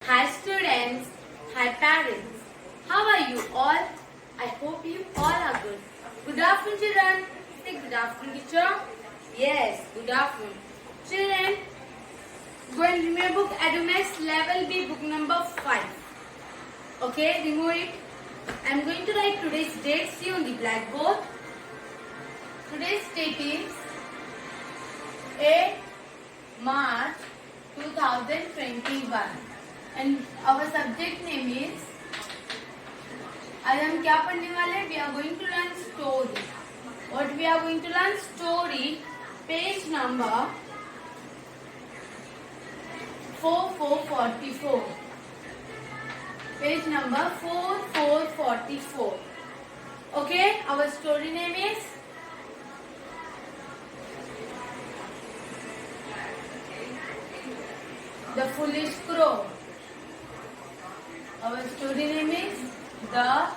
Hi students, hi parents. How are you all? I hope you all are good. Good afternoon children. Say good afternoon teacher. Yes, good afternoon. Children, go and remove your book Adomax Level B book number 5. Okay, remove it. I am going to write today's date. See on the blackboard. Today's date is 8 March 2021 and our subject name is, आज हम क्या पढ़ने वाले? We are going to learn story. What we are going to learn? Story, page number 4444. Page number 4444. Okay, our story name is The Foolish Crow. Our story name is The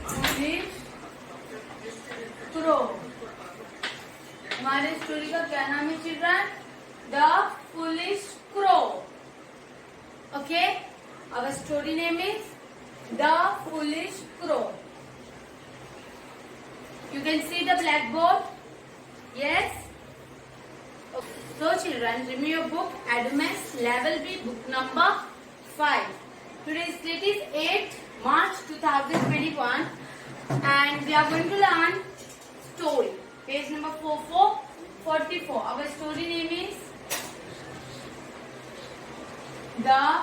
Foolish Crow. हमारे story का क्या नाम है children? The Foolish Crow. Okay, our story name is The Foolish Crow. You can see the blackboard. Yes. So children, remove your book Adomax Level B book number 5. Today's date is 8 March 2021 and we are going to learn story. Page number 4444. Our story name is The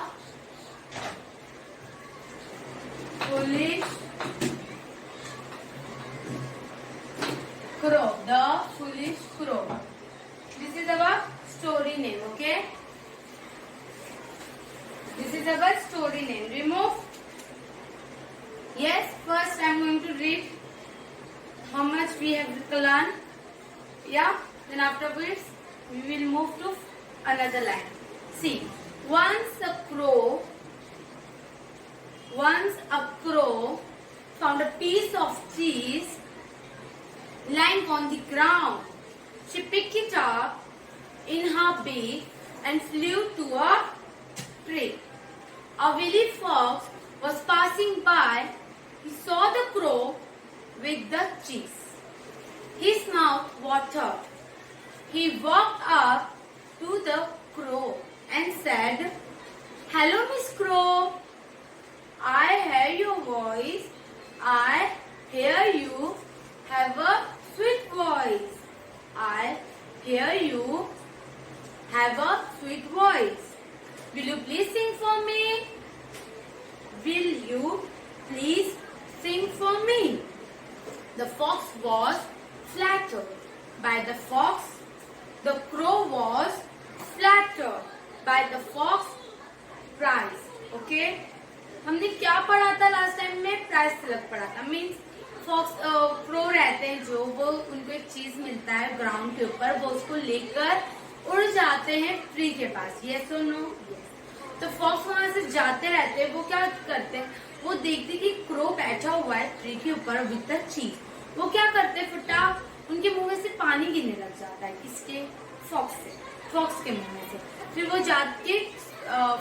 Foolish Crow. The Foolish Crow. This is our story name, okay? This is our story name. Remove. Yes, first I am going to read how much we have to learn. Yeah, then afterwards we will move to another line. See, once a crow found a piece of cheese lying on the ground. She picked it up in her beak and flew to a tree. A wily fox was passing by. He saw the crow with the cheese. His mouth watered. He walked up to the crow and said, "Hello, Miss Crow. I hear your voice. I hear you have a sweet voice. I hear you have a sweet voice. Will you please sing for me? Will you please sing for me?" The fox was flattered by the fox. The crow was flattered by the fox prize. Okay? हमने क्या पढ़ा था last time में? Price तलक पढ़ा था. Means fox crow रहते हैं जो, वो उनको एक चीज मिलता है ग्राउंड के ऊपर, वो उसको लेकर उड़ जाते हैं ट्री के पास. यस और नो? तो फॉक्स वहां से जाते रहते हैं. वो क्या करते हैं? वो देखते कि क्रो बैठा हुआ है ट्री के ऊपर विद द चीज. वो क्या करते हैं? फटाक उनके मुंह में से पानी गिरने लग जाता है. किसके? फॉक्स के मुंह में से. फिर वो जाके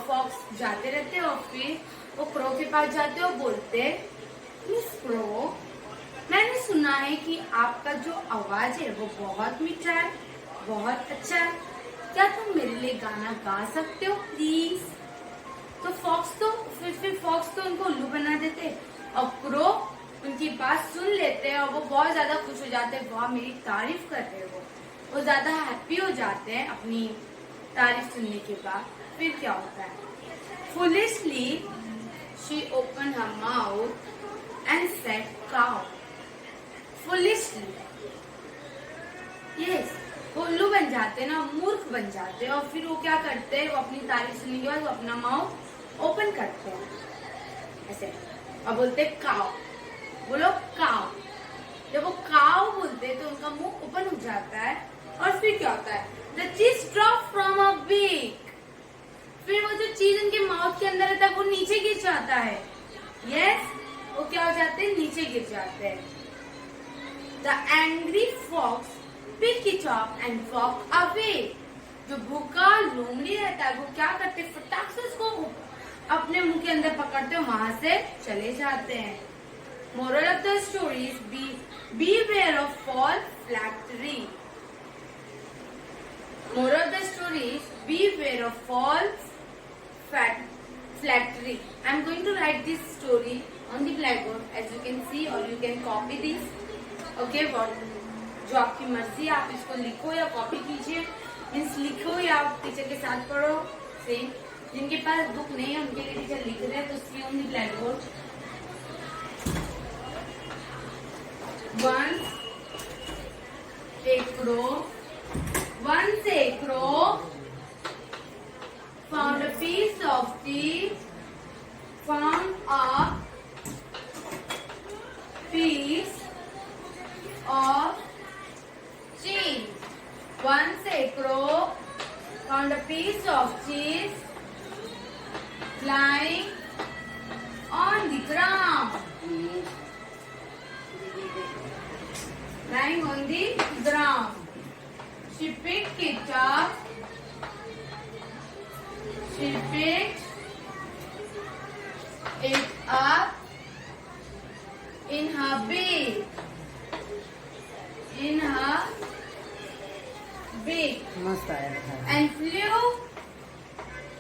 फॉक्स जाते रहते हैं और फिर वो क्रो के पास जाते और बोलते, मिस क्रो, मैंने सुना है कि आपका जो आवाज है वो बहुत मीठा है, बहुत अच्छा है. क्या तुम मेरे लिए गाना गा सकते हो प्लीज? तो फिर फॉक्स तो उनको उल्लू बना देते और क्रो उनकी बात सुन लेते हैं और वो बहुत ज्यादा खुश हो जाते हैं. वाह, मेरी तारीफ कर रहे हो. वो ज्यादा हैप्पी हो जाते हैं अपनी तारीफ सुनने के बाद. फिर क्या होता है? Foolishly she opened her mouth and said cow. Foolishly. Yes, वो उल्लू बन जाते हैं ना, मूर्ख बन जाते हैं और फिर वो क्या करते हैं? वो अपनी तारीफ सुनने के बाद वो अपना माउथ ओपन करते हैं ऐसे और बोलते हैं काव. बोलो काव. जब वो काव बोलते हैं तो उनका मुंह ओपन हो जाता है और फिर क्या होता है? The cheese dropped from a beak. फिर वो जो चीज उनके माउथ के अंदर रहता है वो नीचे गिर जाता है. यस, वो क्या हो जाते हैं? नीचे गिर जाते हैं. The angry fox picked it up and walked away. जो भूखा लोमड़ी रहता है वो क्या करते, फटाक से उसको अपने मुंह के अंदर पकड़ते वहां से चले जाते हैं। Moral of the story is beware of false flattery. Moral of the story is beware of false flattery. I am going to write this story on the blackboard, as you can see, or you can copy this. Okay, जो आपकी मर्जी, आप इसको लिखो या copy कीजिए, means लिखो या टीचर के साथ पढ़ो। सेम, जिनके पास बुक नहीं है उनके लिए टीचर लिख रहे हैं, तो see on the blackboard. Once a crow found a piece of tea, found a piece of cheese. Once a crow found a piece of cheese lying on the ground. Lying on the ground. She picked it up. She picked it up in her beak. In her beak. And flew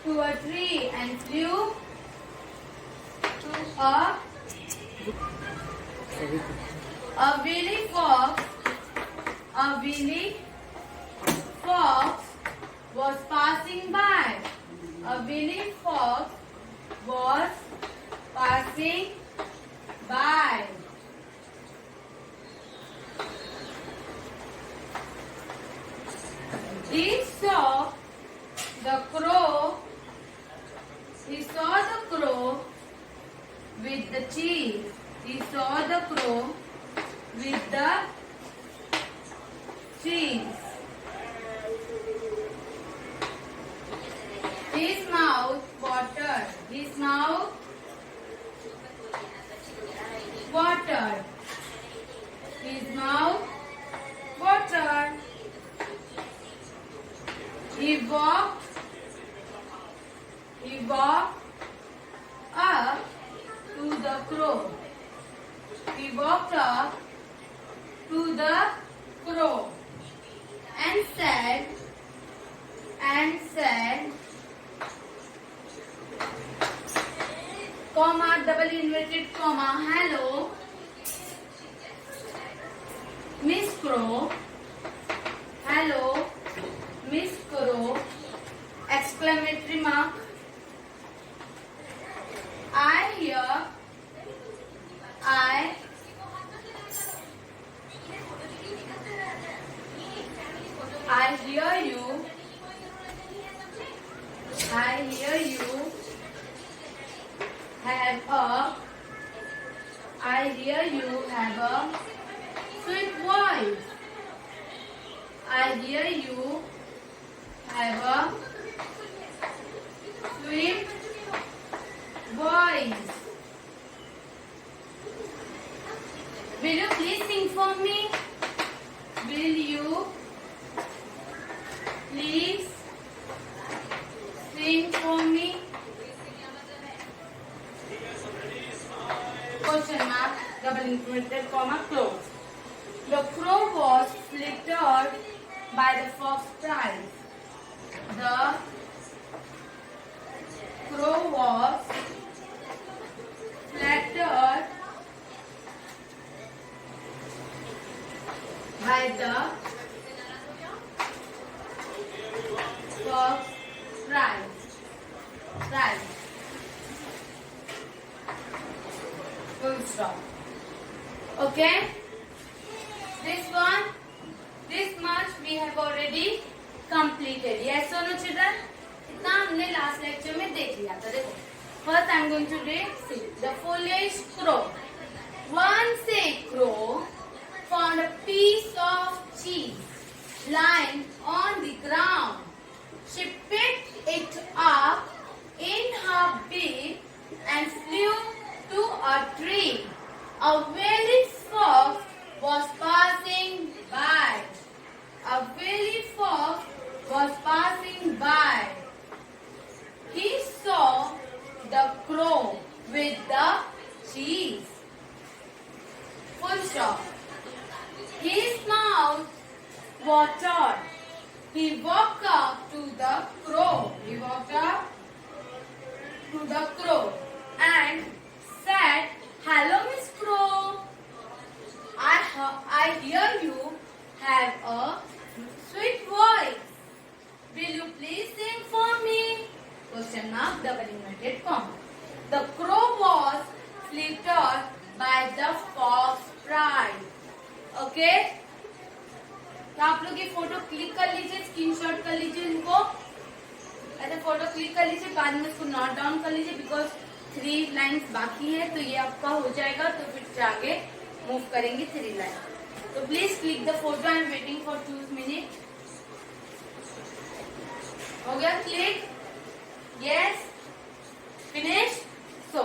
to a tree and flew to a willy fox. A willy fox was passing by. A willy fox was passing by. He saw the crow. He saw the crow with the cheese. He saw the crow with the cheese. His mouth watered. His mouth watered. His mouth watered. He walked up to the crow. He walked up to the crow and said, comma, double inverted comma, hello, Miss Crow, hello, Miss Crow, exclamatory mark, I hear you. I hear you have a sweet voice. I hear you have a sweet voice. Will you please sing for me? Will you please sing for me? Question mark, double inverted comma, crow. The crow was flattered by the fox's prize. The crow was flattered by the fox's prize. Full stop. Okay? This much we have already completed. Yes or no, children? इतना हमने last lecture में देख लिया था. देखो. First I am going to read. See, the foolish crow. Once a crow found a piece of cheese lying on the ground. She picked it up in her beak and flew to a tree. A wily fox was passing by. A wily fox was passing up to the crow. He walked up to the crow and said, "Hello, Miss Crow. I hear you have a sweet voice. Will you please sing for me?" Question mark, double inverted comma. The crow was fluttered by the fox's pride. Okay? तो आप लोग ये photo click कर लीजिए, screenshot कर लीजिए इनको, ऐसे फोटो क्लिक कर लीजिए, बाद में इसको नोट डाउन कर लीजिए बिकॉज 3 लाइन्स बाकी है तो ये आपका हो जाएगा, तो फिर आगे मूव करेंगे 3 लाइन. तो please click the photo. I am waiting for 2 minute. हो गया click? Yes, finish. So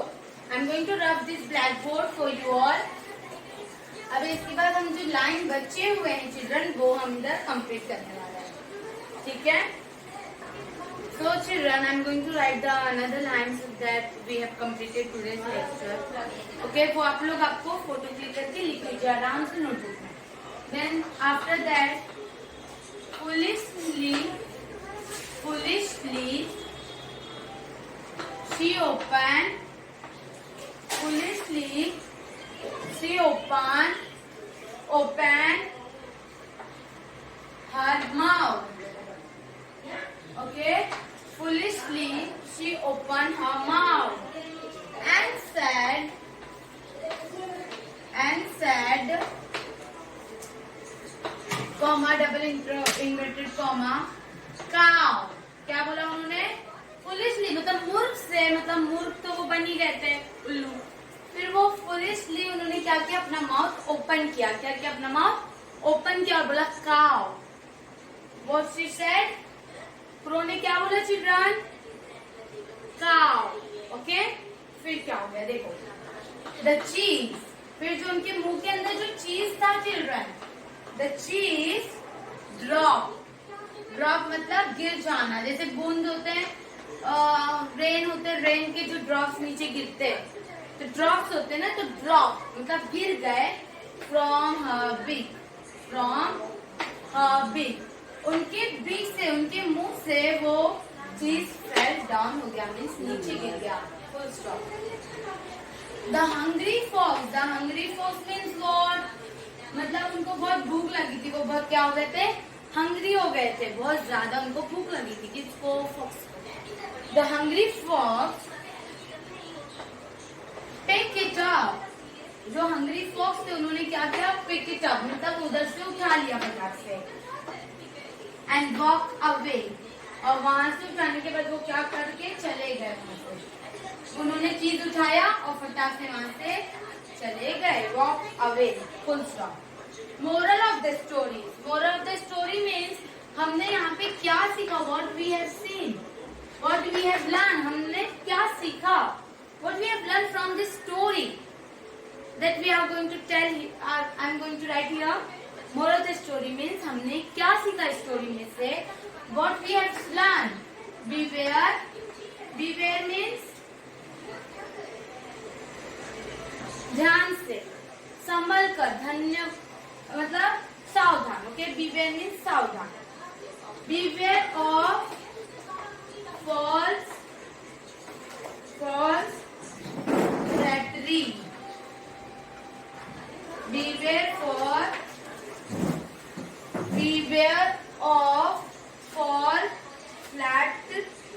I am going to rub this black board for you all. अब इसके बाद हम जो लाइन बचे हुए हैं चिल्ड्रन वो हम इधर कंप्लीट करने वाले हैं. ठीक है? So children, I am going to write the another lines that we have completed today's lecture. Okay, वो आप लोग आपको फोटो क्लिक करके लिख लीजिए आराम से नोटबुक में. Then after that, foolishly she opened her mouth. Okay, foolishly she opened her mouth and said, comma, double inverted comma, cow. क्या बोला उन्होंने? foolishly मतलब मूर्ख से, मतलब मूर्ख तो वो बन ही गए थे उल्लू. फिर वो foolishly उन्होंने क्या किया? अपना माउथ ओपन किया. क्या किया? अपना माउथ ओपन किया और बोला cow. What she said? Crow ने क्या बोला चिल्ड्रन? cow. ओके, फिर क्या हो गया देखो. The cheese. फिर जो उनके मुंह के अंदर जो चीज था children, the cheese drop. Drop मतलब गिर जाना. जैसे बूंद होते हैं, रेन होते हैं, रेन के जो ड्रॉप्स नीचे गिरते हैं तो ड्रॉप्स होते हैं ना, तो ड्रॉप मतलब गिर गए फ्रॉम हर बिग. उनके बिग से, उनके मुंह से वो चीज फेल डाउन हो गया, मीन्स नीचे गिर गया. Full stop. The hungry fox means what? मतलब उनको बहुत भूख लगी थी, वो बहुत क्या हो गए थे? हंग्री हो गए थे, बहुत ज्यादा उनको भूख लगी थी. किसको? Fox. The hungry fox pick it up. जो हंग्री फॉक्स थे उन्होंने क्या किया? पिक इट अप मतलब उधर से उठा लिया फटाक से. And walk away. और वहां से उठाने के बाद वो क्या करके चले गए वहां से. उन्होंने चीज उठाया और फटाक से वहां से चले गए. Walk away. Full stop. Moral of the story means हमने यहाँ पे क्या सीखा? What we have seen, what we have learn. हमने क्या सीखा? What we have learn from this story that we are going to tell. I am going to write here. Moral of the story means हमने क्या सीखा story में से? What we have learn. Beware means ध्यान से, संभल कर, धन्य मतलब सावधान. ओके, बीवेयर मीन्स सावधान. Beware of false flattery. Beware of false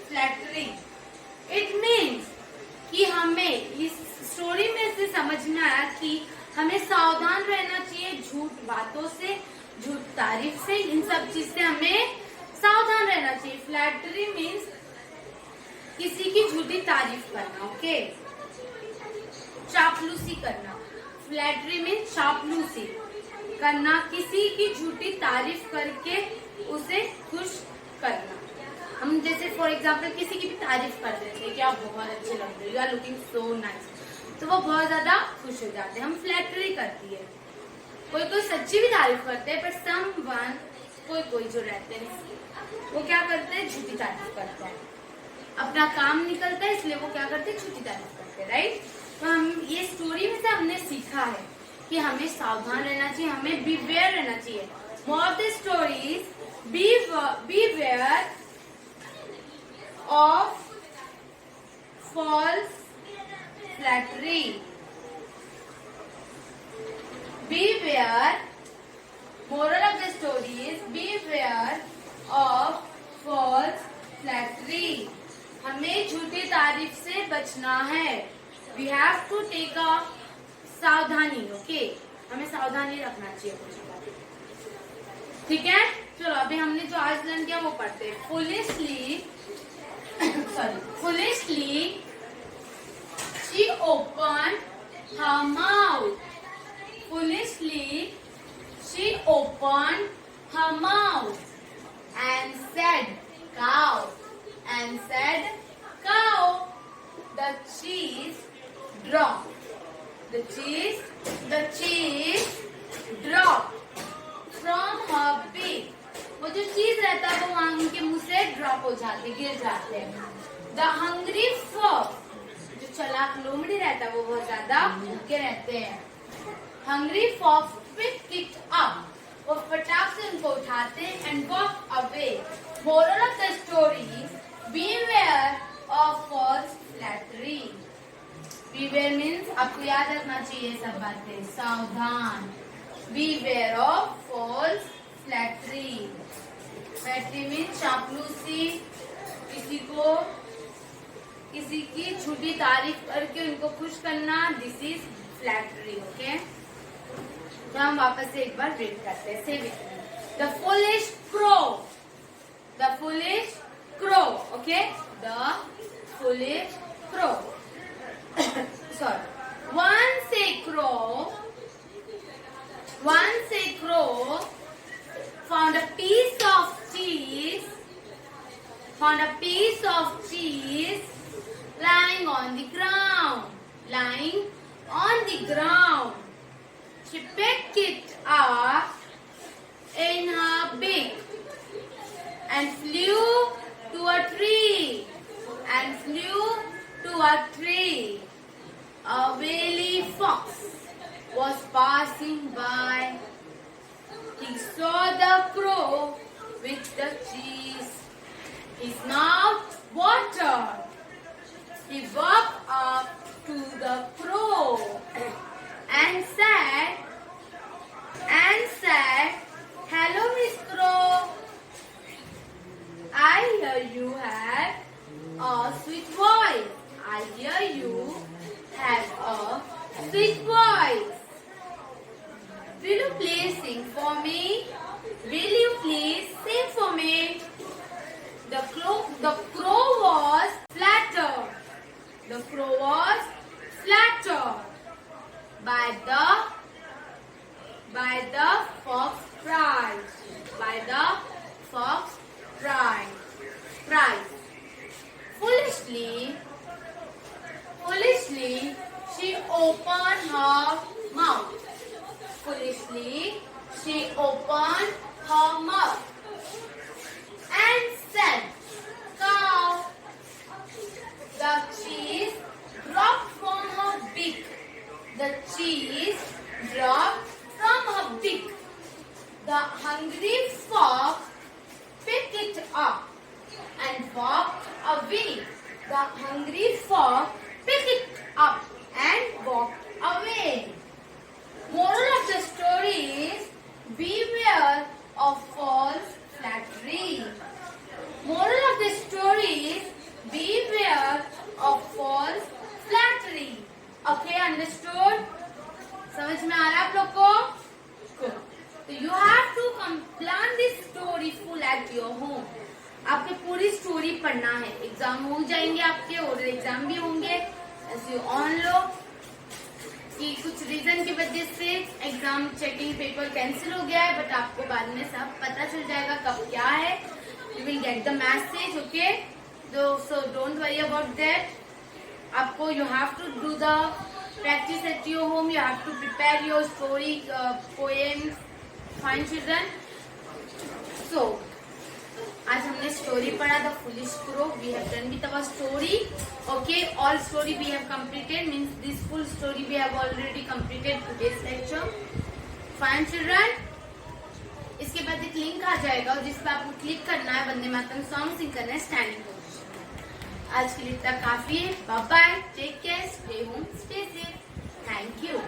flattery. It means कि हमें इस स्टोरी में से समझना है कि हमें सावधान रहना चाहिए झूठ बातों से, झूठ तारीफ से, इन सब चीज से हमें सावधान रहना चाहिए. फ्लैटरी मीन्स किसी की झूठी तारीफ करना. ओके, चापलूसी करना. फ्लैटरी मीन्स चापलूसी करना, किसी की झूठी तारीफ करके उसे खुश करना. हम जैसे फॉर एग्जाम्पल किसी की भी तारीफ कर देते हैं कि आप बहुत अच्छे लग रहे हो, you are looking so nice, तो वो बहुत ज्यादा खुश हो जाते हैं. हम फ्लैटरी करती है. कोई सच्ची भी तारीफ करते हैं, पर समवन कोई जो रहते हैं वो क्या करते हैं? झूठी तारीफ करते हैं. अपना काम निकलता है इसलिए वो क्या करते हैं? झूठी तारीफ करते हैं. राइट? तो हम ये स्टोरी में से हमने सीखा है कि हमें सावधान रहना चाहिए, हमें बीवेयर रहना चाहिए. Moral of the story is Beware of false flattery. Beware. Moral of the story is beware of false flattery. हमें झूठी तारीफ से बचना है. We have to take a सावधानी. Okay? हमें सावधानी रखना चाहिए कुछ बात. ठीक है. चलो अभी हमने जो आज लर्न किया वो पढ़ते हैं. Foolishly she opened her mouth. Foolishly she opened her mouth and said cow. And said cow. The cheese dropped. The cheese dropped from her beak. वो जो चीज रहता है वो वहां उनके मुंह से ड्रॉप हो जाते, गिर जाते हैं. The hungry fox, जो चालाक लोमड़ी रहता है वो बहुत ज्यादा भूखे रहते हैं. Hungry fox picked it up. वो फटाक से उनको उठाते हैं and walk away. Moral of the story: beware of false flattery. Beware means आपको याद रखना चाहिए सब बातें. सावधान. Beware of false flattery. Flattery means चापलूसी, किसी की झूठी तारीफ करके उनको खुश करना. This is flattery. Okay? तो हम वापस से एक बार रीड करते हैं. Say with me. The foolish crow. The foolish crow. Okay? The foolish crow. Sorry. Once a crow found a piece of cheese lying on the ground. She picked it up in her beak and flew to a tree. A wily fox was passing by. He saw the crow with the cheese. His mouth watered. He walked up to the crow and said, "Hello, Miss Crow. I hear you have a sweet voice. Will you please sing for me? The crow was flattered. By the fox prize. Foolishly, she opened her mouth. And said, cow. The cheese dropped from her beak. The hungry fox picked it up and walked away. Moral of the story is beware of false flattery. Okay, understood? समझ में आ रहा है आप लोग को? Good. So you have to plan this story full at your home. आपके पूरी story पढ़ना है. एग्जाम हो जाएंगे आपके और एग्जाम भी होंगे. As you all know कि कुछ रीजन की वजह से एग्जाम चेकिंग पेपर कैंसिल हो गया है, बट आपको बाद में सब पता चल जाएगा कब क्या है. You will get the message, okay? So don't worry about that. आपको you have to do the practice at your home. You have to prepare your story, poems. Fine, children. So आज हमने स्टोरी पढ़ा the foolish crow. We have done with our story. Okay, all story we have completed. Means this full story we have already completed today's lecture. Fine children. इसके बाद एक link आ जाएगा और जिस पर आपको क्लिक करना है, वंदे मातरम सॉन्ग सिंग करना है स्टैंडिंग पोजीशन में। आज के लिए इतना काफी है। Bye bye, take care, stay home, stay safe. Thank you.